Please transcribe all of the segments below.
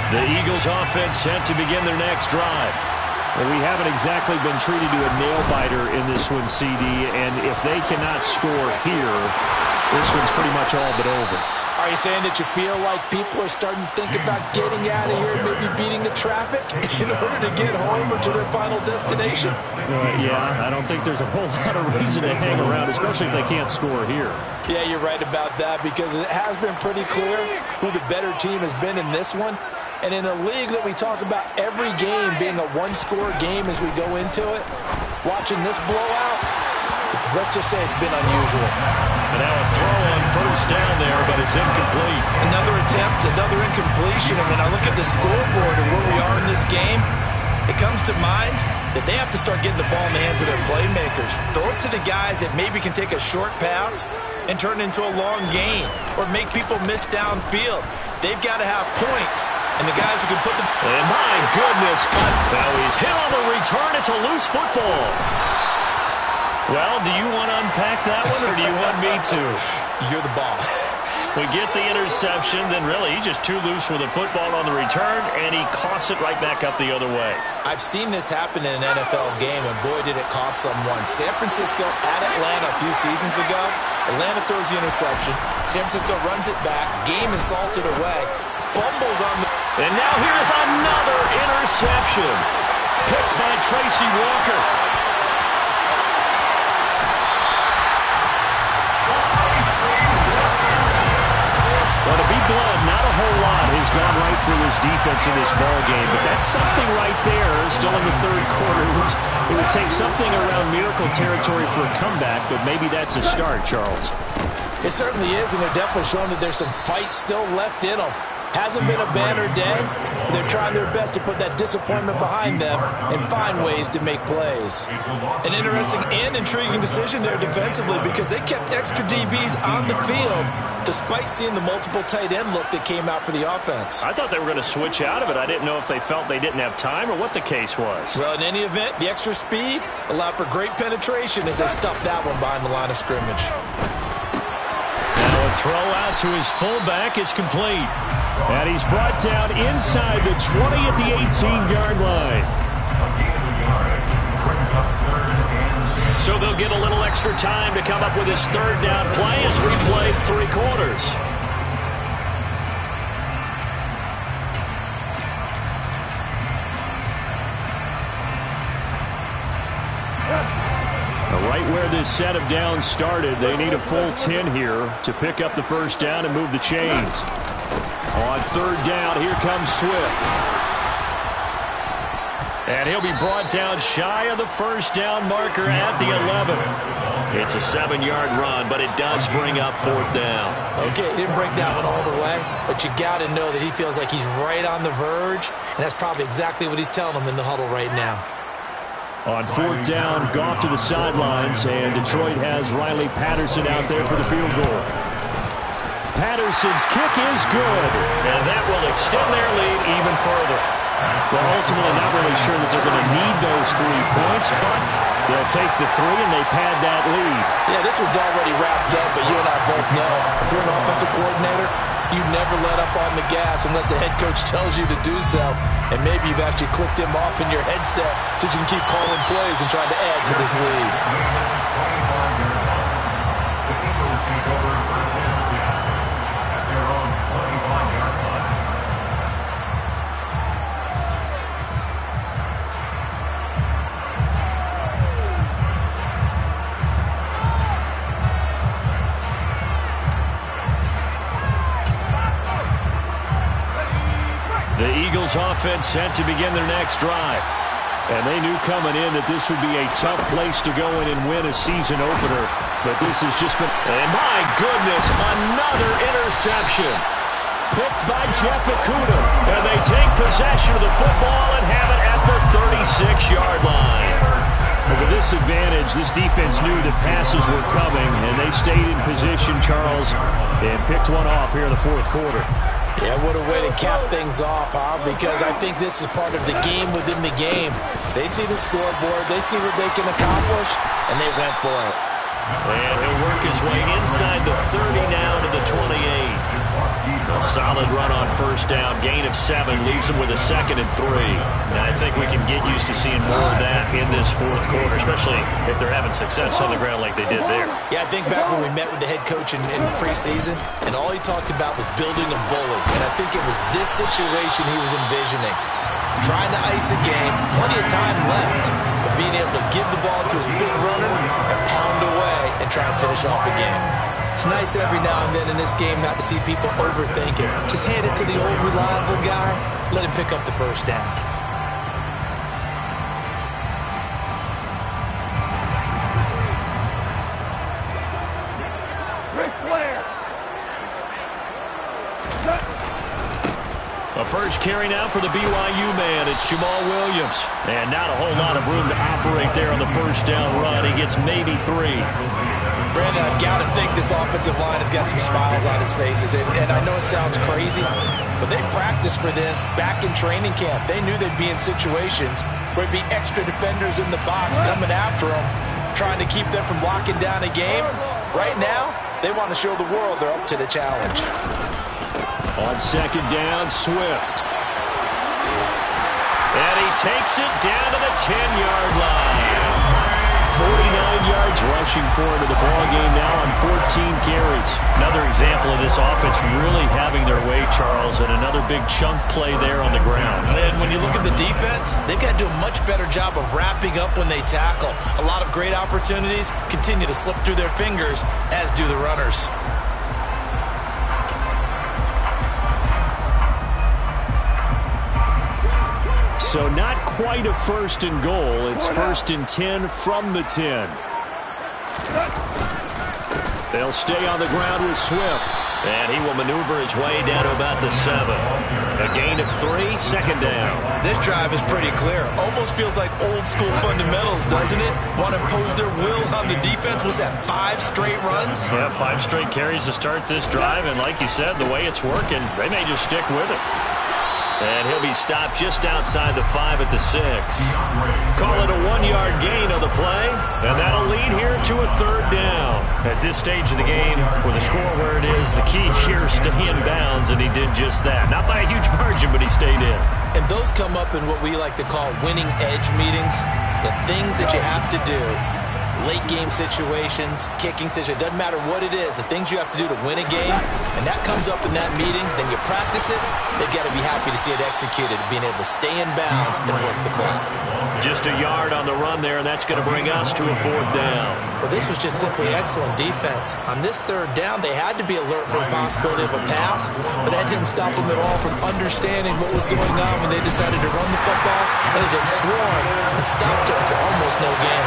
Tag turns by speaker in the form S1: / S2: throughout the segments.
S1: The Eagles offense set to begin their next drive. Well, we haven't exactly been treated to a nail-biter in this one, CD, and if they cannot score here, this one's pretty much all but over.
S2: Are you saying that you feel like people are starting to think about getting out of here and maybe beating the traffic in order to get home or to their final destination?
S1: Yeah, I don't think there's a whole lot of reason to hang around, especially if they can't score here. Yeah,
S2: you're right about that because it has been pretty clear who the better team has been in this one. And in a league that we talk about every game being a one-score game as we go into it, watching this blowout, let's just say it's been unusual.
S1: And now a throw on first down there, but it's incomplete.
S2: Another attempt, another incompletion. And when I look at the scoreboard and where we are in this game, it comes to mind that they have to start getting the ball in the hands of their playmakers. Throw it to the guys that maybe can take a short pass and turn it into a long gain or make people miss downfield. They've got to have points. And the guys who can put the...
S1: And my goodness, now he's hit on the return. It's a loose football. Well, do you want to unpack that one, or do you want me to?
S2: You're the boss.
S1: We get the interception, then really he's just too loose with the football on the return, and he coughs it right back up the other way.
S2: I've seen this happen in an NFL game, and boy, did it cost someone. San Francisco at Atlanta a few seasons ago. Atlanta throws the interception. San Francisco runs it back. Game is salted away. Fumbles on the...
S1: And now here's another interception. Picked by Tracy Walker. Well, to be blunt, not a whole lot has gone right for this defense in this ball game, but that's something right there. Still in the third quarter. It would take something around miracle territory for a comeback, but maybe that's a start, Charles.
S2: It certainly is, and they're definitely showing that there's some fight still left in them. Hasn't been a banner day, but they're trying their best to put that disappointment behind them and find ways to make plays. An interesting and intriguing decision there defensively because they kept extra DBs on the field despite seeing the multiple tight end look that came out for the offense.
S1: I thought they were going to switch out of it. I didn't know if they felt they didn't have time or what the case was.
S2: Well, in any event, the extra speed allowed for great penetration as they stuffed that one behind the line of scrimmage.
S1: Now a throw out to his fullback is complete. And he's brought down inside the 20 at the 18-yard line. So they'll get a little extra time to come up with his third down play as we play 3 quarters. Right where this set of downs started, they need a full 10 here to pick up the first down and move the chains. On third down, here comes Swift. And he'll be brought down shy of the first down marker at the 11. It's a 7-yard run, but it does bring up fourth down.
S2: Okay, he didn't break that one all the way, but you got to know that he feels like he's right on the verge, and that's probably exactly what he's telling them in the huddle right now.
S1: On fourth down, Goff to the sidelines, and Detroit has Riley Patterson out there for the field goal. Patterson's kick is good, and that will extend their lead even further. Well, ultimately, not really sure that they're going to need those 3 points, but they'll take the 3 and they pad that lead.
S2: Yeah, this one's already wrapped up, but you and I both know if you're an offensive coordinator, you never let up on the gas unless the head coach tells you to do so, and maybe you've actually clicked him off in your headset so you can keep calling plays and trying to add to this lead.
S1: The Eagles offense set to begin their next drive. And they knew coming in that this would be a tough place to go in and win a season opener. But this has just been... And my goodness, another interception. Picked by Jeff Okudah. And they take possession of the football and have it at the 36-yard line. With a disadvantage, this defense knew that passes were coming, and they stayed in position, Charles, and picked one off here in the fourth quarter.
S2: Yeah, what a way to cap things off, huh? Because I think this is part of the game within the game. They see the scoreboard, they see what they can accomplish, and they went for it.
S1: And he'll work his way inside the 30 now to the 28. Solid run on first down. Gain of 7 leaves them with a 2nd and 3. And I think we can get used to seeing more of that in this fourth quarter, especially if they're having success on the ground like they did there.
S2: Yeah, I think back when we met with the head coach in preseason, and all he talked about was building a bully. And I think it was this situation he was envisioning. Trying to ice a game, plenty of time left, but being able to give the ball to his big runner and pound away and try and finish off a game. It's nice every now and then in this game not to see people overthink it. Just hand it to the old reliable guy, let him pick up the first down.
S1: A first carry now for the BYU man. It's Jamal Williams. And not a whole lot of room to operate there on the first down run. He gets maybe 3.
S2: Brandon, I've got to think this offensive line has got some smiles on its faces. And I know it sounds crazy, but they practiced for this back in training camp. They knew they'd be in situations where there'd be extra defenders in the box coming after them, trying to keep them from locking down a game. Right now, they want to show the world they're up to the challenge.
S1: On second down, Swift. And he takes it down to the 10-yard line. 49 yards rushing for him in the ballgame now on 14 carries. Another example of this offense really having their way, Charles, and another big chunk play there on the ground.
S2: And when you look at the defense, they've got to do a much better job of wrapping up when they tackle. A lot of great opportunities continue to slip through their fingers, as do the runners.
S1: So not quite a 1st and goal. It's 1st and 10 from the 10. They'll stay on the ground with Swift. And he will maneuver his way down to about the 7. A gain of 3, 2nd down.
S2: This drive is pretty clear. Almost feels like old school fundamentals, doesn't it? Want to impose their will on the defense. Was that 5 straight runs?
S1: Yeah, 5 straight carries to start this drive. And like you said, the way it's working, they may just stick with it. And he'll be stopped just outside the 5 at the 6. Call it a 1-yard gain on the play. And that'll lead here to a 3rd down. At this stage of the game, with the score where it is, the key here is stay in bounds, and he did just that. Not by a huge margin, but he stayed in.
S2: And those come up in what we like to call winning edge meetings. The things that you have to do. Late game situations, kicking situations, doesn't matter what it is, the things you have to do to win a game, and that comes up in that meeting, then you practice it, they've got to be happy to see it executed, being able to stay in bounds and work the clock.
S1: Just a yard on the run there, and that's going to bring us to a 4th down.
S2: Well, this was just simply excellent defense. On this 3rd down, they had to be alert for the possibility of a pass, but that didn't stop them at all from understanding what was going on when they decided to run the football, and they just swarmed and stopped them for almost no gain.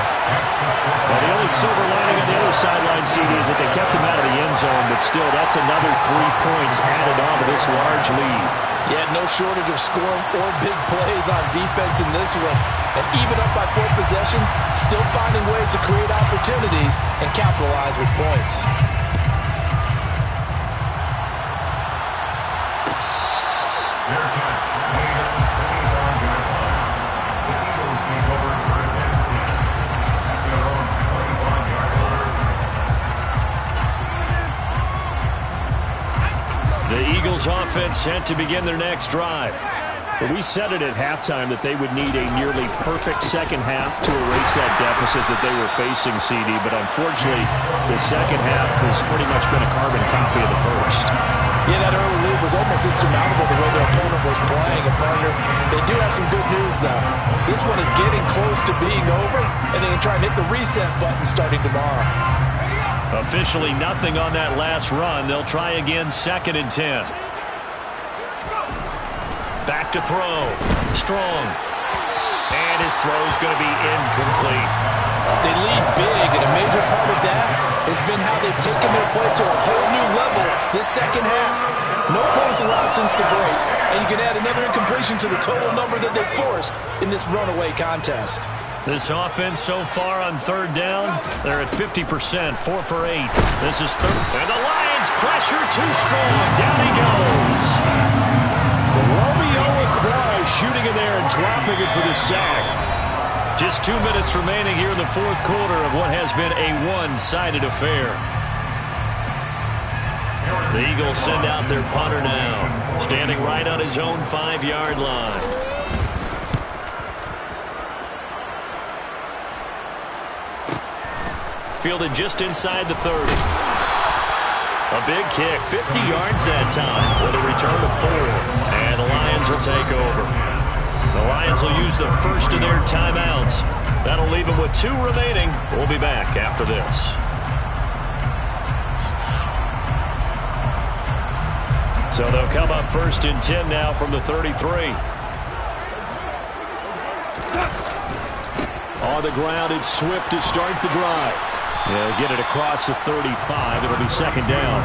S1: Well, the only silver lining on the other sideline, CD, is that they kept him out of the end zone, but still, that's another 3 points added on to this large lead.
S2: Yeah, no shortage of scoring or big plays on defense in this one. And even up by 4 possessions, still finding ways to create opportunities and capitalize with points.
S1: The Eagles offense set to begin their next drive. But we said it at halftime that they would need a nearly perfect second half to erase that deficit that they were facing, CD. But unfortunately, the second half has pretty much been a carbon copy of the first.
S2: Yeah, that early lead was almost insurmountable the way their opponent was playing. And partner, they do have some good news, though. This one is getting close to being over, and they can try and hit the reset button starting tomorrow.
S1: Officially nothing on that last run. They'll try again, 2nd and 10. Back to throw. Strong. And his throw's going to be incomplete.
S2: They lead big, and a major part of that has been how they've taken their play to a whole new level this second half. No points allowed since the break, and you can add another incompletion to the total number that they forced in this runaway contest.
S1: This offense so far on 3rd down, they're at 50%, 4 for 8. This is 3rd. And the Lions pressure too strong. Down he goes. Romeo Okwara shooting in there and dropping it for the sack. Just 2 minutes remaining here in the 4th quarter of what has been a one-sided affair. The Eagles send out their punter now, standing right on his own 5-yard line. Fielded just inside the 30. A big kick, 50 yards that time with a return of 4. And the Lions will take over. The Lions will use the first of their timeouts. That'll leave them with 2 remaining. We'll be back after this. So they'll come up 1st and 10 now from the 33. On the ground, it's Swift to start the drive. They'll get it across the 35. It'll be 2nd down.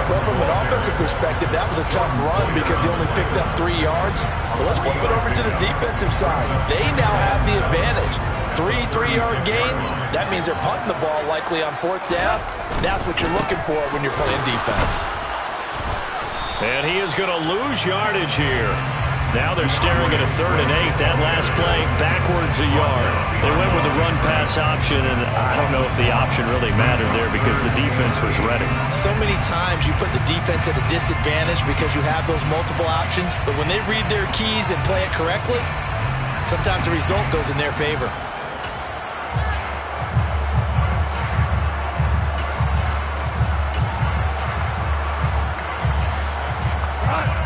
S2: Well, from an offensive perspective, that was a tough run because he only picked up 3 yards. But let's flip it over to the defensive side. They now have the advantage. 3 3-yard gains. That means they're punting the ball likely on 4th down. That's what you're looking for when you're playing defense.
S1: And he is going to lose yardage here. Now they're staring at a 3rd and 8. That last play, backwards a yard. They went with a run-pass option, and I don't know if the option really mattered there because the defense was ready.
S2: So many times you put the defense at a disadvantage because you have those multiple options, but when they read their keys and play it correctly, sometimes the result goes in their favor.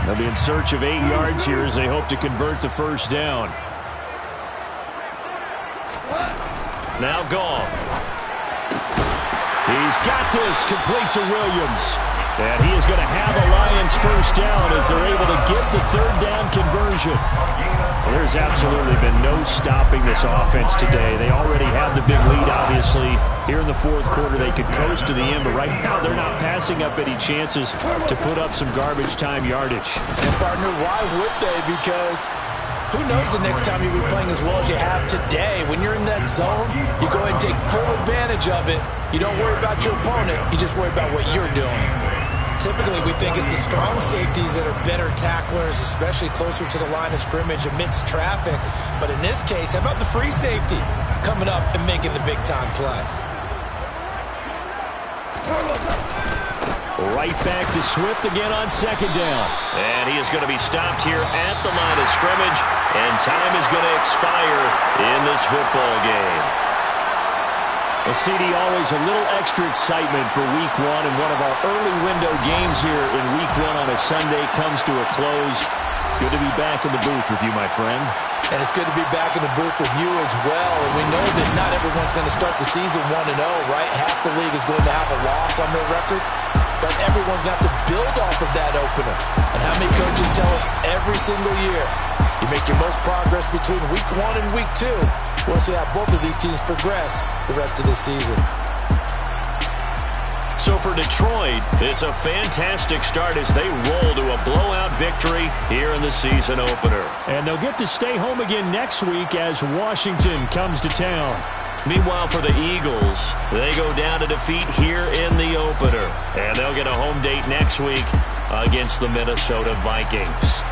S1: They'll be in search of 8 yards here as they hope to convert the 1st down. Now Goff. He's got this, complete to Williams. And he is going to have a Lions 1st down as they're able to get the 3rd down conversion. There's absolutely been no stopping this offense today. They already have the big lead, obviously. Here in the 4th quarter, they could coast to the end, but right now they're not passing up any chances to put up some garbage time yardage.
S2: And, partner, why would they? Because who knows the next time you'll be playing as well as you have today. When you're in that zone, you go ahead and take full advantage of it. You don't worry about your opponent. You just worry about what you're doing. Typically, we think it's the strong safeties that are better tacklers, especially closer to the line of scrimmage amidst traffic. But in this case, how about the free safety coming up and making the big-time play?
S1: Right back to Swift again on 2nd down. And he is going to be stopped here at the line of scrimmage, and time is going to expire in this football game. Well, CD, always a little extra excitement for Week 1, and one of our early window games here in Week 1 on a Sunday comes to a close. Good to be back in the booth with you, my friend.
S2: And it's good to be back in the booth with you as well. And we know that not everyone's going to start the season 1-0, right? Half the league is going to have a loss on their record. But everyone's going to have to build off of that opener. And how many coaches tell us every single year, you make your most progress between Week 1 and Week 2. We'll see how both of these teams progress the rest of this season.
S1: So for Detroit, it's a fantastic start as they roll to a blowout victory here in the season opener. And they'll get to stay home again next week as Washington comes to town. Meanwhile, for the Eagles, they go down to defeat here in the opener. And they'll get a home date next week against the Minnesota Vikings.